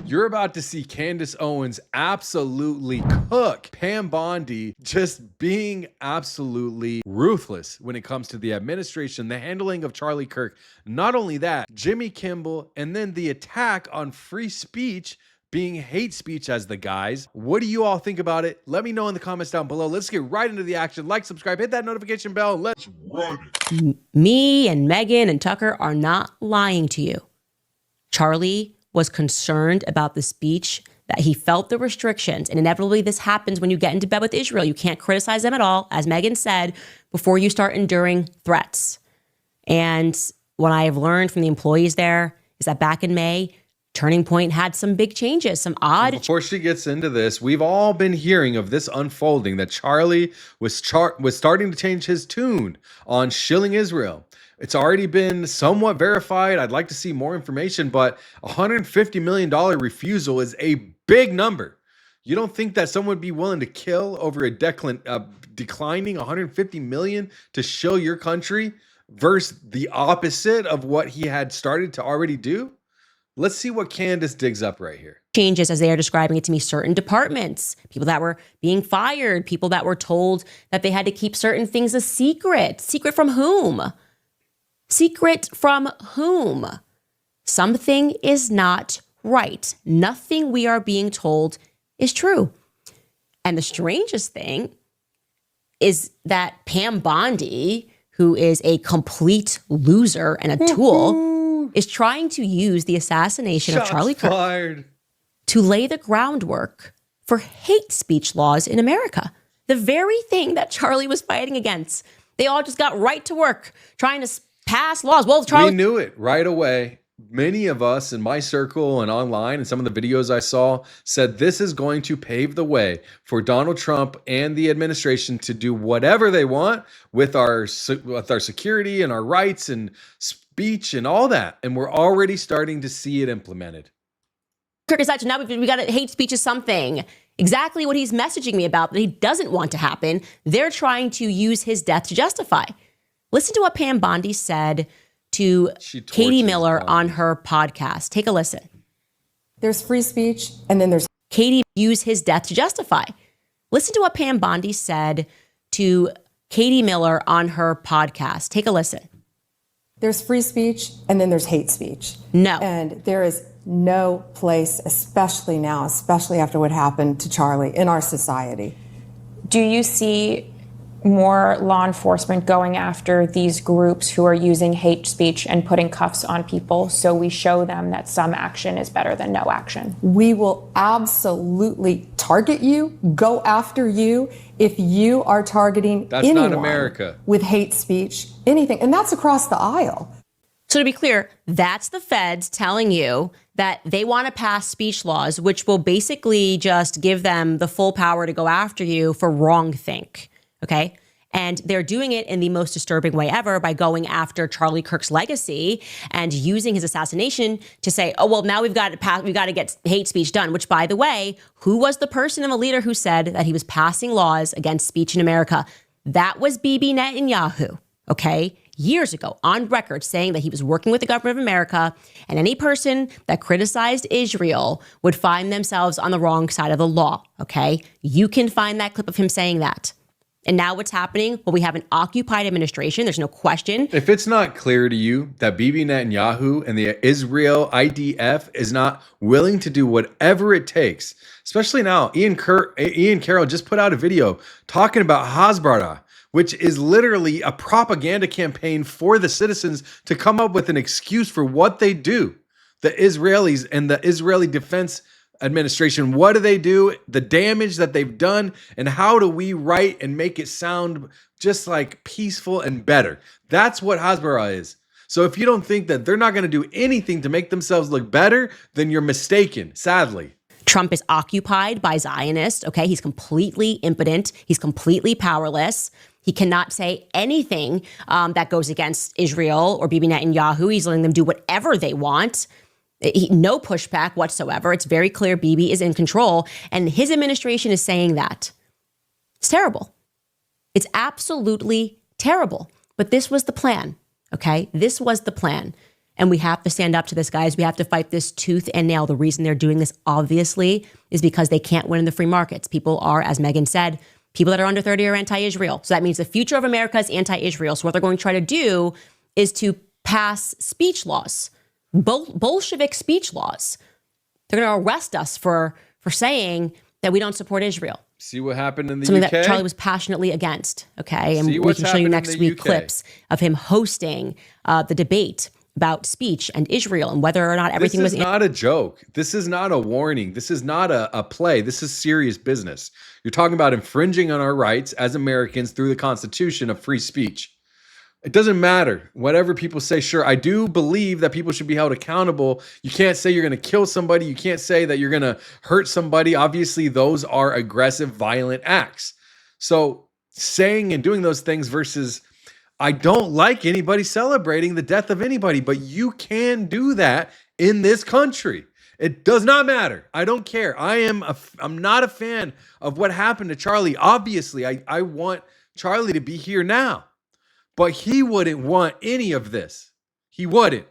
You're about to see Candace Owens absolutely cook Pam Bondi, just being absolutely ruthless when it comes to the administration, the handling of Charlie Kirk. Not only that, Jimmy Kimmel, and then the attack on free speech being hate speech as the guys. What do you all think about it? Let me know in the comments down below. Let's get right into the action. Like, subscribe, hit that notification bell, and let's run it. Me and Meghan and Tucker are not lying to you. Charlie was concerned about the speech, that he felt the restrictions, and inevitably this happens when you get into bed with Israel. You can't criticize them at all, as Meghan said, before you start enduring threats. And what I have learned from the employees there is that back in May, Turning Point had some big changes, some odd. Before she gets into this, we've all been hearing of this unfolding, that Charlie was starting to change his tune on shilling Israel. It's already been somewhat verified. I'd like to see more information, but $150 million refusal is a big number. You don't think that someone would be willing to kill over a declining $150 million to shill your country versus the opposite of what he had started to already do? Let's see what Candace digs up right here. Changes, as they are describing it to me, certain departments, people that were being fired, people that were told that they had to keep certain things a secret. Secret from whom? Secret from whom? Something is not right. Nothing we are being told is true. And the strangest thing is that Pam Bondi, who is a complete loser and a tool, is trying to use the assassination of Charlie Kirk to lay the groundwork for hate speech laws in America. The very thing that Charlie was fighting against. They all just got right to work trying to pass laws. Well, Charlie, we knew it right away. Many of us in my circle and online and some of the videos I saw said this is going to pave the way for Donald Trump and the administration to do whatever they want with our security and our rights and speech and all that. And we're already starting to see it implemented. Kirk is now we got hate speech is something. Exactly what he's messaging me about that he doesn't want to happen. They're trying to use his death to justify. Listen to what Pam Bondi said to Katie Miller on her podcast. Take a listen. There's free speech, and then there's Katie use his death to justify. Listen to what Pam Bondi said to Katie Miller on her podcast. Take a listen. There's free speech, and then there's hate speech. No. And there is no place, especially now, especially after what happened to Charlie, in our society. Do you see more law enforcement going after these groups who are using hate speech and putting cuffs on people so we show them that some action is better than no action? We will absolutely target you, go after you if you are targeting anyone not America. With hate speech, anything. And that's across the aisle. So to be clear, that's the feds telling you that they want to pass speech laws, which will basically just give them the full power to go after you for wrongthink. Okay. And they're doing it in the most disturbing way ever by going after Charlie Kirk's legacy and using his assassination to say, oh, well, now we've got to get hate speech done, which, by the way, who was the person and the leader who said that he was passing laws against speech in America? That was Bibi Netanyahu. Okay. Years ago, on record, saying that he was working with the government of America, and any person that criticized Israel would find themselves on the wrong side of the law. Okay. You can find that clip of him saying that. And now what's happening? Well, we have an occupied administration. There's no question. If it's not clear to you that Bibi Netanyahu and the Israel IDF is not willing to do whatever it takes, especially now, Ian Carroll just put out a video talking about Hasbara, which is literally a propaganda campaign for the citizens to come up with an excuse for what they do. The Israelis and the Israeli Defense Administration, what do they do? The damage that they've done, and how do we write and make it sound just like peaceful and better? That's what Hasbara is. So if you don't think that they're not going to do anything to make themselves look better, then you're mistaken, sadly. Trump is occupied by Zionists. Okay, he's completely impotent. He's completely powerless. He cannot say anything that goes against Israel or Bibi Netanyahu. He's letting them do whatever they want. No pushback whatsoever. It's very clear Bibi is in control, and his administration is saying that. It's terrible. It's absolutely terrible. But this was the plan, okay? This was the plan. And we have to stand up to this, guys. We have to fight this tooth and nail. The reason they're doing this, obviously, is because they can't win in the free markets. People are, as Megan said, people that are under 30 are anti-Israel. So that means the future of America is anti-Israel. So what they're going to try to do is to pass speech laws, Bolshevik speech laws. They're going to arrest us for saying that we don't support Israel. See what happened in the Something UK? that Charlie was passionately against, okay? And See we what's can show you happened in next the week UK. clips of him hosting the debate about speech and Israel and whether or not everything was... This is not a joke. This is not a warning. This is not a play. This is serious business. You're talking about infringing on our rights as Americans through the Constitution of free speech. It doesn't matter. Whatever people say, sure, I do believe that people should be held accountable. You can't say you're going to kill somebody. You can't say that you're going to hurt somebody. Obviously, those are aggressive, violent acts. So saying and doing those things versus... I don't like anybody celebrating the death of anybody, but you can do that in this country. It does not matter. I don't care. I'm not a fan of what happened to Charlie. Obviously, I want Charlie to be here now, but he wouldn't want any of this. He wouldn't.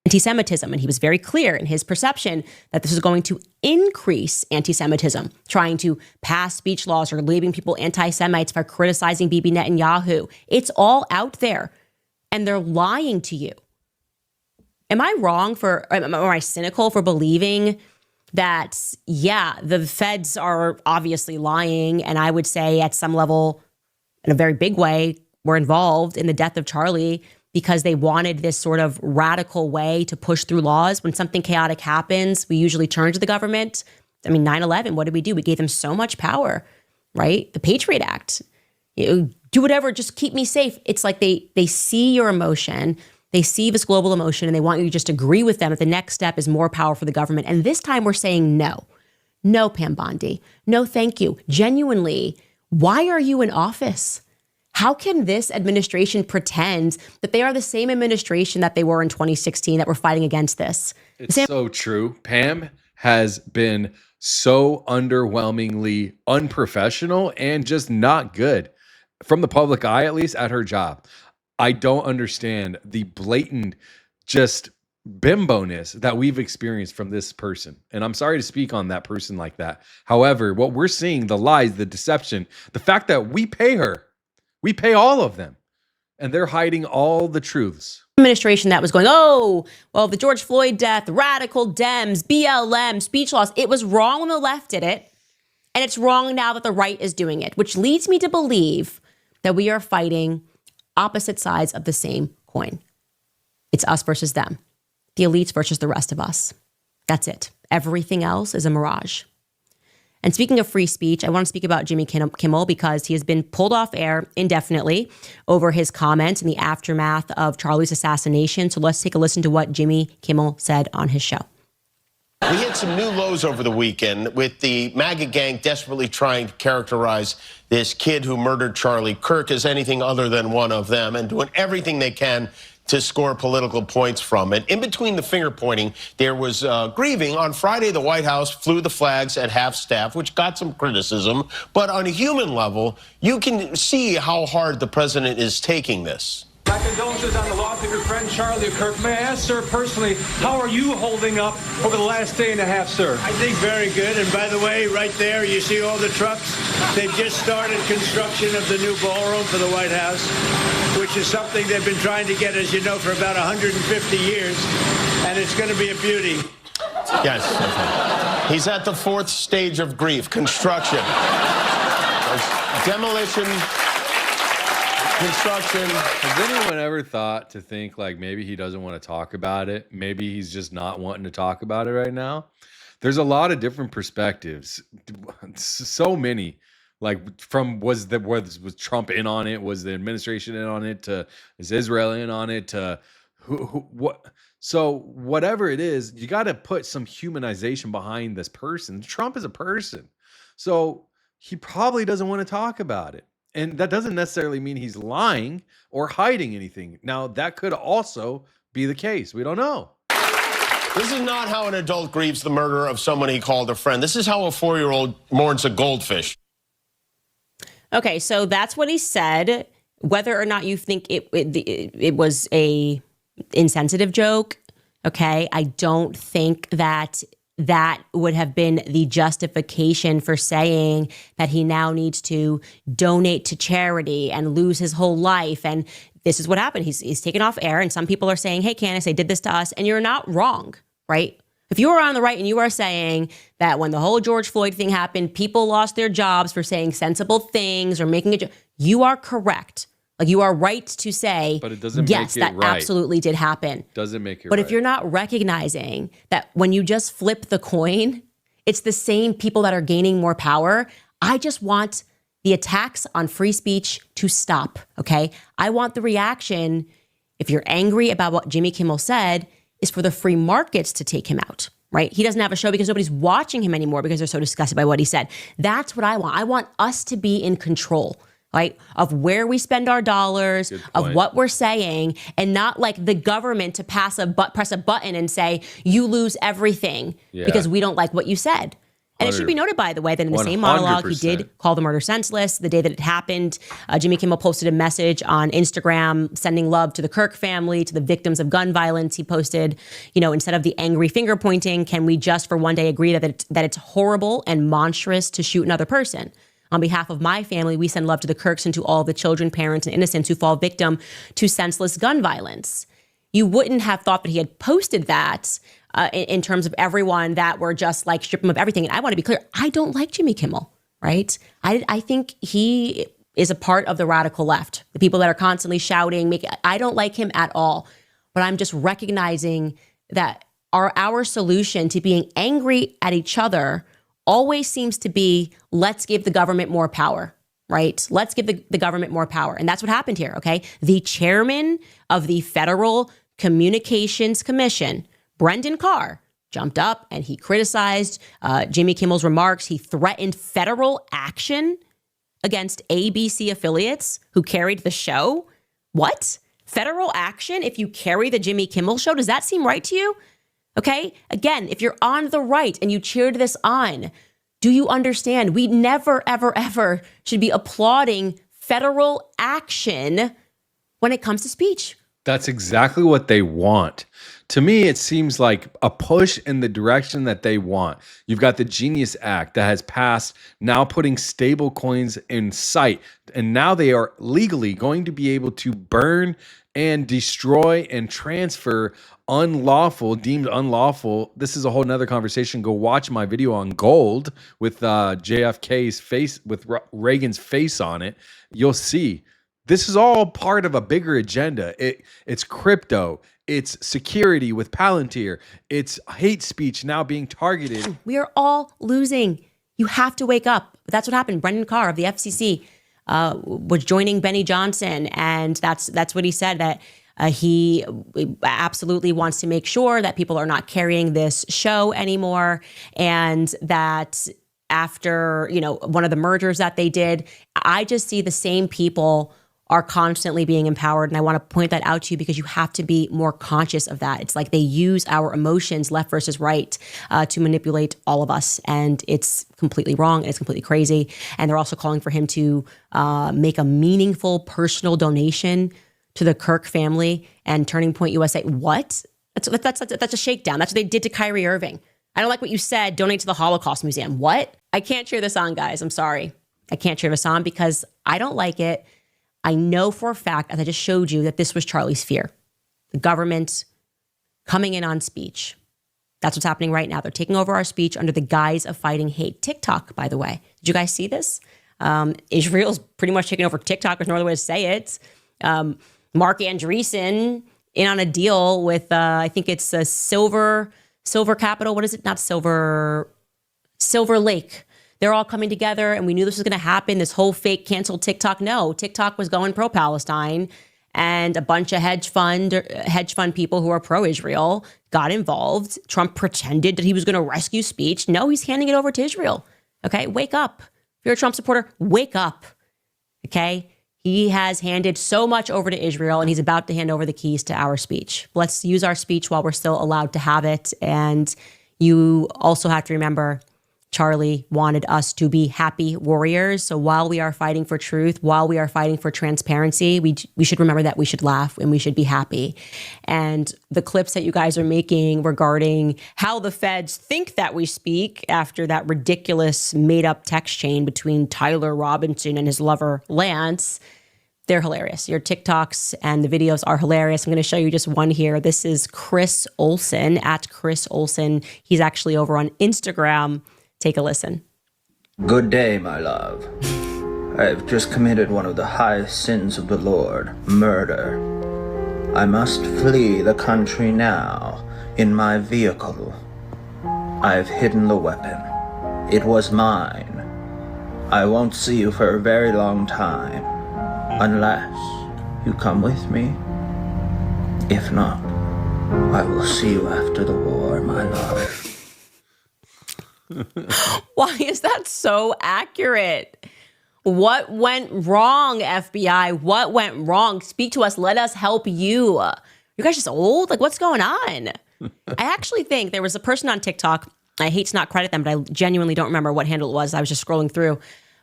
Anti-Semitism, and he was very clear in his perception that this is going to increase anti-Semitism, trying to pass speech laws or labeling people anti-Semites for criticizing Bibi Netanyahu. It's all out there, and they're lying to you. Am I wrong am I cynical for believing that, yeah, the feds are obviously lying, and I would say at some level, in a very big way, were involved in the death of Charlie because they wanted this sort of radical way to push through laws. When something chaotic happens, we usually turn to the government. I mean, 9/11, what did we do? We gave them so much power, right? The Patriot Act. Do whatever, just keep me safe. It's like they see your emotion, they see this global emotion, and they want you to just agree with them that the next step is more power for the government. And this time we're saying no. No, Pam Bondi. No, thank you. Genuinely, why are you in office? How can this administration pretend that they are the same administration that they were in 2016 that were fighting against this? It's so true. Pam has been so underwhelmingly unprofessional and just not good from the public eye, at least at her job. I don't understand the blatant just bimbo-ness that we've experienced from this person. And I'm sorry to speak on that person like that. However, what we're seeing, the lies, the deception, the fact that we pay her, we pay all of them, and they're hiding all the truths. Administration that was going, oh, well, the George Floyd death, radical Dems, BLM, speech laws. It was wrong when the left did it, and it's wrong now that the right is doing it, which leads me to believe that we are fighting opposite sides of the same coin. It's us versus them, the elites versus the rest of us. That's it. Everything else is a mirage. And speaking of free speech, I want to speak about Jimmy Kimmel because he has been pulled off air indefinitely over his comments in the aftermath of Charlie's assassination. So let's take a listen to what Jimmy Kimmel said on his show. We hit some new lows over the weekend with the MAGA gang desperately trying to characterize this kid who murdered Charlie Kirk as anything other than one of them and doing everything they can to score political points from it. In between the finger pointing, there was grieving. On Friday, the White House flew the flags at half staff, which got some criticism. But on a human level, you can see how hard the president is taking this. My condolences on the loss of your friend Charlie Kirk. May I ask, sir, personally, how are you holding up over the last day and a half, sir? I think very good. And by the way, right there, you see all the trucks? They've just started construction of the new ballroom for the White House, which is something they've been trying to get, as you know, for about 150 years. And it's going to be a beauty. Yes. He's at the fourth stage of grief, construction. Demolition. Construction. Has anyone ever thought to think like maybe he doesn't want to talk about it? Maybe he's just not wanting to talk about it right now. There's a lot of different perspectives. So many. Like from was Trump in on it? Was the administration in on it? To is Israel in on it? To what? So whatever it is, you got to put some humanization behind this person. Trump is a person, so he probably doesn't want to talk about it. And that doesn't necessarily mean he's lying or hiding anything. Now, that could also be the case. We don't know. This is not how an adult grieves the murder of someone he called a friend. This is how a 4-year-old mourns a goldfish. Okay, so that's what he said. Whether or not you think it was a insensitive joke. Okay. I don't think that that would have been the justification for saying that he now needs to donate to charity and lose his whole life. And this is what happened. He's taken off air, and some people are saying, hey, Candace, they did this to us. And you're not wrong, right? If you are on the right and you are saying that when the whole George Floyd thing happened, people lost their jobs for saying sensible things or making a joke, you are correct. Like, you are right to say, but it doesn't yes, make it that right. Absolutely did happen. Doesn't make it But right. if you're not recognizing that when you just flip the coin, it's the same people that are gaining more power. I just want the attacks on free speech to stop, okay? I want the reaction, if you're angry about what Jimmy Kimmel said, is for the free markets to take him out, right? He doesn't have a show because nobody's watching him anymore because they're so disgusted by what he said. That's what I want. I want us to be in control, right, of where we spend our dollars, of what we're saying, and not like the government to press a button and say, you lose everything because we don't like what you said. And it should be noted, by the way, that in the same monologue, he did call the murder senseless. The day that it happened, Jimmy Kimmel posted a message on Instagram sending love to the Kirk family, to the victims of gun violence. He posted, instead of the angry finger pointing, can we just for one day agree that it's horrible and monstrous to shoot another person? On behalf of my family, we send love to the Kirks and to all the children, parents, and innocents who fall victim to senseless gun violence. You wouldn't have thought that he had posted that in terms of everyone that were just like strip him of everything. And I want to be clear, I don't like Jimmy Kimmel, right? I think he is a part of the radical left, the people that are constantly shouting. I don't like him at all. But I'm just recognizing that our solution to being angry at each other always seems to be, let's give the government more power, right? Let's give the government more power. And that's what happened here, okay? The chairman of the Federal Communications Commission, Brendan Carr, jumped up and he criticized Jimmy Kimmel's remarks. He threatened federal action against ABC affiliates who carried the show. What? Federal action if you carry the Jimmy Kimmel show? Does that seem right to you? Okay, again, if you're on the right and you cheered this on, do you understand? We never, ever, ever should be applauding federal action when it comes to speech. That's exactly what they want. To me, it seems like a push in the direction that they want. You've got the Genius Act that has passed, now putting stable coins in sight. And now they are legally going to be able to burn and destroy and transfer deemed unlawful. This is a whole nother conversation. Go watch my video on gold with JFK's face, with Reagan's face on it. You'll see. This is all part of a bigger agenda. It's crypto. It's security with Palantir. It's hate speech now being targeted. We are all losing. You have to wake up. That's what happened. Brendan Carr of the FCC was joining Benny Johnson, and that's what he said, that he absolutely wants to make sure that people are not carrying this show anymore, and that after one of the mergers that they did, I just see the same people are constantly being empowered. And I want to point that out to you because you have to be more conscious of that. It's like they use our emotions, left versus right, to manipulate all of us. And it's completely wrong. And it's completely crazy. And they're also calling for him to make a meaningful personal donation to the Kirk family and Turning Point USA. What? That's a shakedown. That's what they did to Kyrie Irving. I don't like what you said. Donate to the Holocaust Museum. What? I can't cheer this on, guys. I'm sorry. I can't cheer this on because I don't like it. I know for a fact, as I just showed you, that this was Charlie's fear. The government coming in on speech. That's what's happening right now. They're taking over our speech under the guise of fighting hate. TikTok, by the way. Did you guys see this? Israel's pretty much taking over TikTok. There's no other way to say it. Mark Andreessen in on a deal with, I think it's a Silver Capital. What is it? Not Silver Lake. They're all coming together, and we knew this was going to happen. This whole fake canceled TikTok. No, TikTok was going pro-Palestine, and a bunch of hedge fund people who are pro-Israel got involved. Trump pretended that he was going to rescue speech. No, he's handing it over to Israel. Okay, wake up. If you're a Trump supporter, wake up. Okay, he has handed so much over to Israel, and he's about to hand over the keys to our speech. Let's use our speech while we're still allowed to have it. And you also have to remember, Charlie wanted us to be happy warriors. So while we are fighting for truth, while we are fighting for transparency, we should remember that we should laugh and we should be happy. And the clips that you guys are making regarding how the feds think that we speak after that ridiculous made-up text chain between Tyler Robinson and his lover, Lance, they're hilarious. Your TikToks and the videos are hilarious. I'm going to show you just one here. This is Chris Olsen, at Chris Olsen. He's actually over on Instagram. Take a listen. Good day, my love. I have just committed one of the highest sins of the Lord, murder. I must flee the country now in my vehicle. I have hidden the weapon. It was mine. I won't see you for a very long time, unless you come with me. If not, I will see you after the war, my love. Why is that so accurate? What went wrong, FBI? What went wrong? Speak to us. Let us help you. You guys just old? Like, what's going on? I actually think there was a person on TikTok. I hate to not credit them, but I genuinely don't remember what handle it was. I was just scrolling through.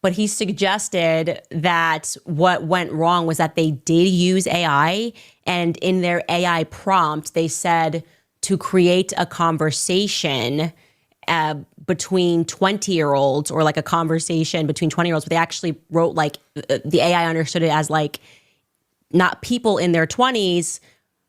But he suggested that what went wrong was that they did use AI. And in their AI prompt, they said to create a conversation between 20-year-olds, or like a conversation between 20-year-olds, but they actually wrote like the AI understood it as like not people in their 20s,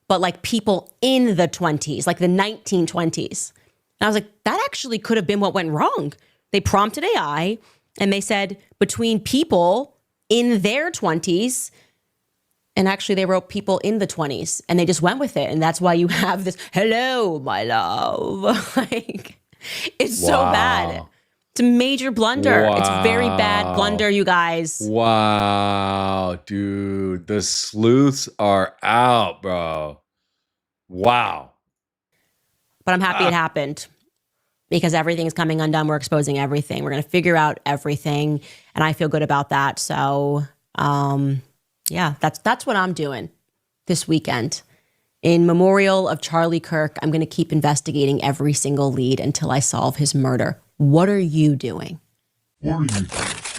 but like people in the 20s, like the 1920s. And I was like, that actually could have been what went wrong. They prompted AI and they said between people in their 20s, and actually they wrote people in the 20s, and they just went with it. And that's why you have this, hello, my love. Like, it's so bad. It's a major blunder. Wow. It's a very bad blunder, you guys. Wow, dude. The sleuths are out, bro. Wow. But I'm happy it happened, because everything's coming undone. We're exposing everything. We're going to figure out everything. And I feel good about that. So, yeah, that's what I'm doing this weekend. In memorial of Charlie Kirk, I'm going to keep investigating every single lead until I solve his murder. What are you doing? Now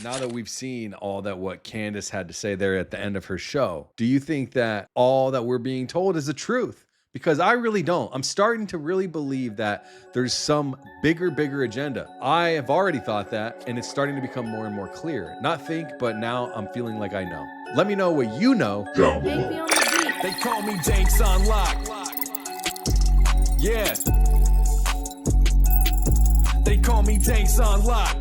that we've seen all that what Candace had to say there at the end of her show, do you think that all that we're being told is the truth? Because I really don't. I'm starting to really believe that there's some bigger agenda. I have already thought that, and it's starting to become more and more clear. Not think, but now I'm feeling like I know. Let me know what you know. They call me Danks on Lock. Yeah. They call me Danks on Lock.